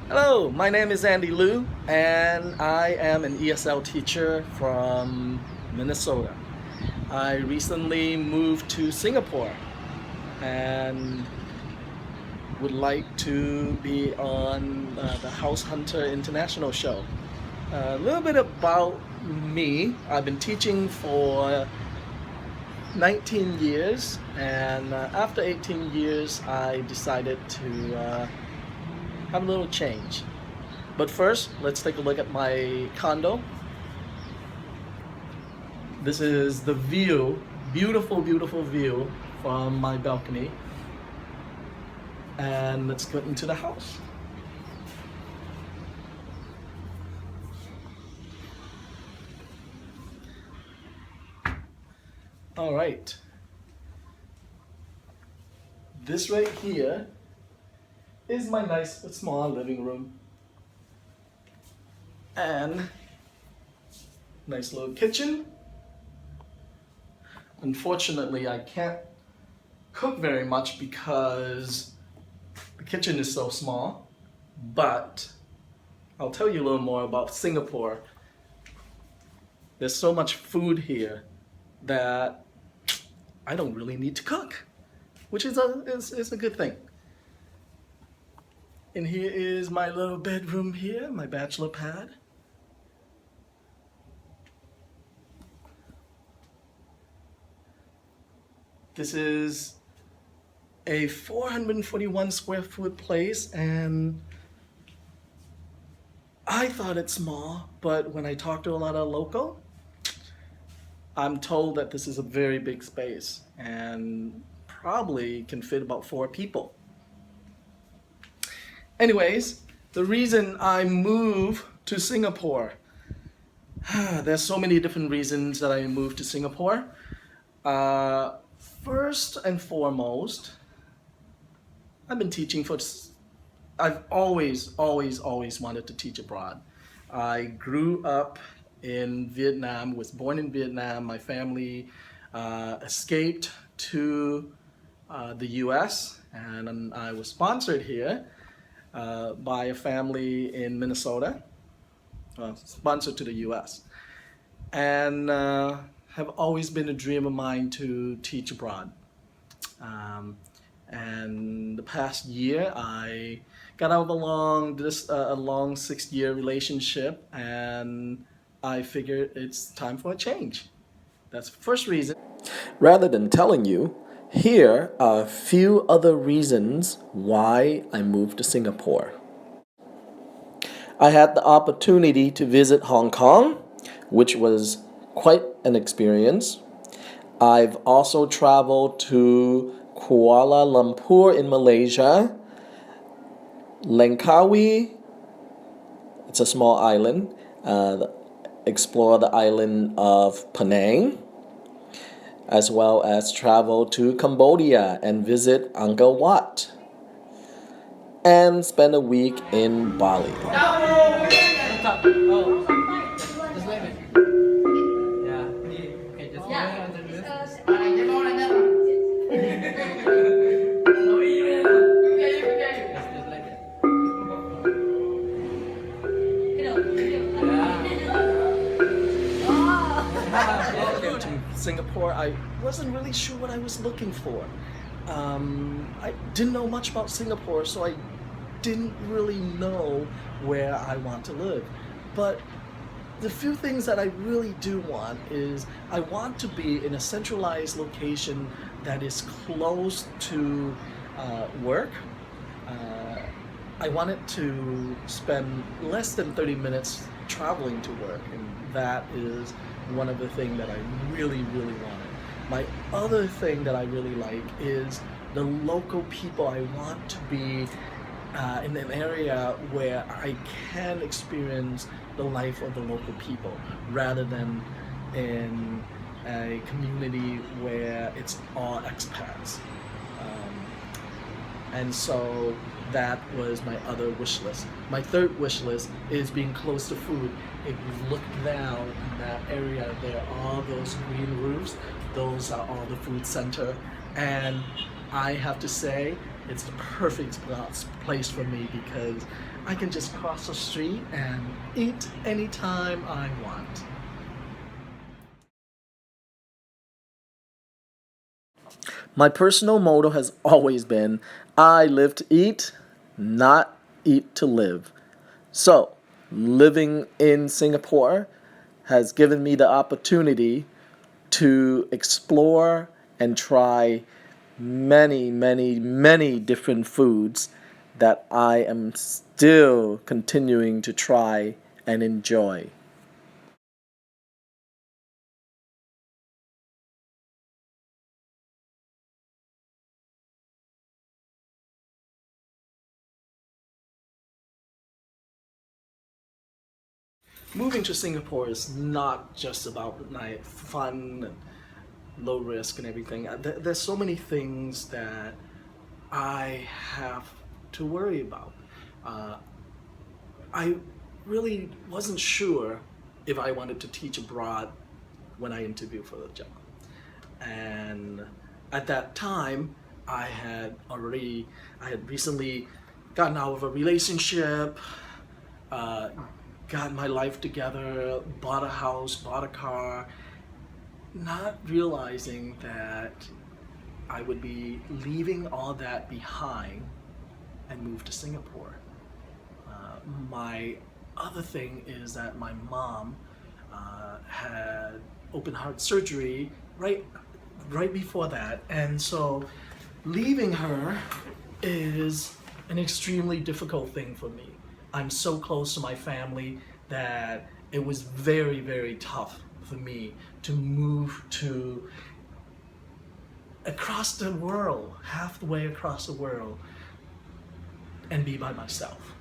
Hello, my name is Andy Liu, and I am an ESL teacher from Minnesota. I recently moved to Singapore and would like to be on the House Hunter International show. A little bit about me. I've been teaching for 19 years, and after 18 years I decided to have a little change. But first, let's take a look at my condo. This is the view, beautiful, beautiful view from my balcony. And let's go into the house. All right. This right here is my nice small living room. And nice little kitchen. Unfortunately, I can't cook very much because the kitchen is so small, but I'll tell you a little more about Singapore. There's so much food here that I don't really need to cook, which is a good thing. And here is my little bedroom here, my bachelor pad. This is a 441 square foot place, and I thought it's small, but when I talked to a lot of local, I'm told that this is a very big space and probably can fit about 4 people. Anyways, the reason I moved to Singapore, there's so many different reasons that I moved to Singapore. First and foremost, I've always wanted to teach abroad. I grew up in Vietnam, was born in Vietnam. My family escaped to the US, and I was sponsored here by a family in Minnesota, sponsored to the US. And have always been a dream of mine to teach abroad. And the past year, I got out of a long 6-year relationship, and I figured it's time for a change. That's the first reason. Rather than telling you, here are a few other reasons why I moved to Singapore. I had the opportunity to visit Hong Kong, which was quite an experience. I've also traveled to Kuala Lumpur in Malaysia, Langkawi, it's a small island, explore the island of Penang, as well as travel to Cambodia and visit Angkor Wat, and spend a week in Bali. Singapore, I wasn't really sure what I was looking for. I didn't know much about Singapore, so I didn't really know where I want to live. But the few things that I really do want is I want to be in a centralized location that is close to work. I wanted to spend less than 30 minutes traveling to work, and that is one of the things that I really, really wanted. My other thing that I really like is the local people. I want to be in an area where I can experience the life of the local people rather than in a community where it's all expats. And so that was my other wish list. My third wish list is being close to food. If you look down in that area, there are all those green roofs. Those are all the food center. And I have to say, it's the perfect place for me because I can just cross the street and eat anytime I want. My personal motto has always been, I live to eat, not eat to live. So, living in Singapore has given me the opportunity to explore and try many, many, many different foods that I am still continuing to try and enjoy. Moving to Singapore is not just about like fun and low risk and everything. There's so many things that I have to worry about. Uh, I really wasn't sure if I wanted to teach abroad when I interviewed for the job. And at that time, I had recently gotten out of a relationship, uh, got my life together, bought a house, bought a car, not realizing that I would be leaving all that behind and move to Singapore. My other thing is that my mom had open heart surgery right before that, and so leaving her is an extremely difficult thing for me. I'm so close to my family that it was very, very tough for me to move to across the world, halfway across the world, and be by myself.